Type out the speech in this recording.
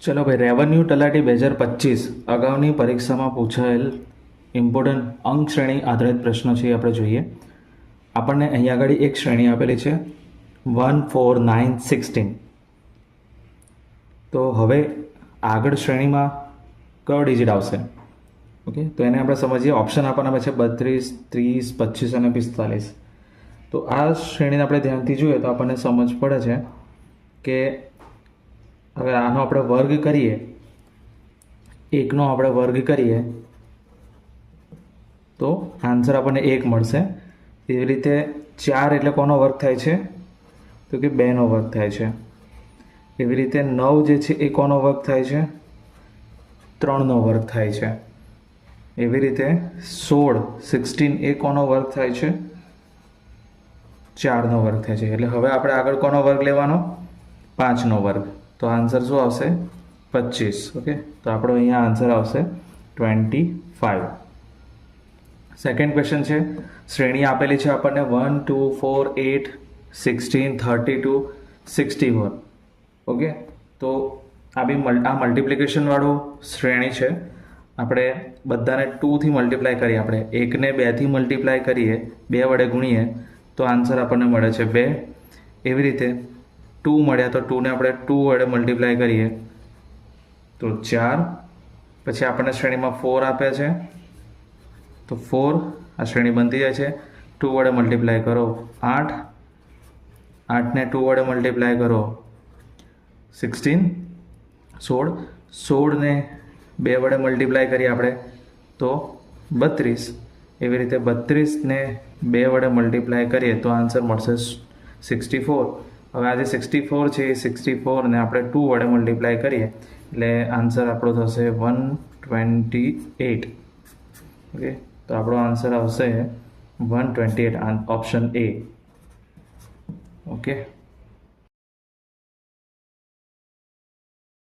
ચલો ભાઈ, રેવન્યુ તલાટી 2025 અગાઉની પરીક્ષામાં પૂછાયેલ ઇમ્પોર્ટન્ટ અંક શ્રેણી આધારિત પ્રશ્નો છે એ આપણે જોઈએ. આપણને અહીંયા આગળ એક શ્રેણી આપેલી છે 1 4 9 16. તો હવે આગળ શ્રેણીમાં કયો ડિજિટ આવશે? ઓકે, તો એને આપણે સમજીએ. ઓપ્શન આપવાના છે 32, 30, 25 અને 45. તો આ શ્રેણીને આપણે ધ્યાનથી જોઈએ તો આપણને સમજ પડે છે કે હવે આનો આપણે વર્ગ કરીએ, એકનો આપણે વર્ગ કરીએ તો આન્સર આપણને 1 મળશે. એવી રીતે 4 એટલે કોનો વર્ગ થાય છે? તો કે 2નો વર્ગ થાય છે. એવી રીતે 9 જે છે એ કોનો વર્ગ થાય છે? 3નો વર્ગ થાય છે. એવી રીતે 16 એ કોનો વર્ગ થાય છે? 4નો વર્ગ થાય છે. એટલે હવે આપણે આગળ કોનો વર્ગ લેવાનો? 5નો વર્ગ. તો આન્સર શું આવશે? 25. ઓકે, તો આપણો અહીંયા આન્સર આવશે 25. સેકન્ડ ક્વેશ્ચન છે, શ્રેણી આપેલી છે આપણને 1 2 4 8 16 32 64. ઓકે, તો આ મલ્ટિપ્લિકેશન વાળું શ્રેણી છે. આપણે બધાને 2થી મલ્ટીપ્લાય કરીએ, આપણે 1ને 2થી મલ્ટીપ્લાય કરીએ, 2 વડે ગુણીએ તો આન્સર આપણને મળે છે 2. એવી રીતે 2 મળ્યા તો 2ને આપણે 2 વડે મલ્ટીપ્લાય કરીએ તો 4. પછી આપણને શ્રેણીમાં 4 આપ્યા છે તો 4, આ શ્રેણી બનતી જાય છે. 2 વડે મલ્ટીપ્લાય કરો 8, 8ને 2 વડે મલ્ટીપ્લાય કરો 16, 16ને 2 વડે મલ્ટીપ્લાય કરીએ આપણે તો 32. એવી રીતે 32ને 2 વડે મલ્ટીપ્લાય કરીએ તો આન્સર મળશે 64. હવે આ જે 64 છે એ 64ને આપણે 2 વડે મલ્ટીપ્લાય કરીએ એટલે આન્સર આપણો થશે 128. ઓકે, તો આપણો આન્સર આવશે 128, ઓપ્શન A. ઓકે.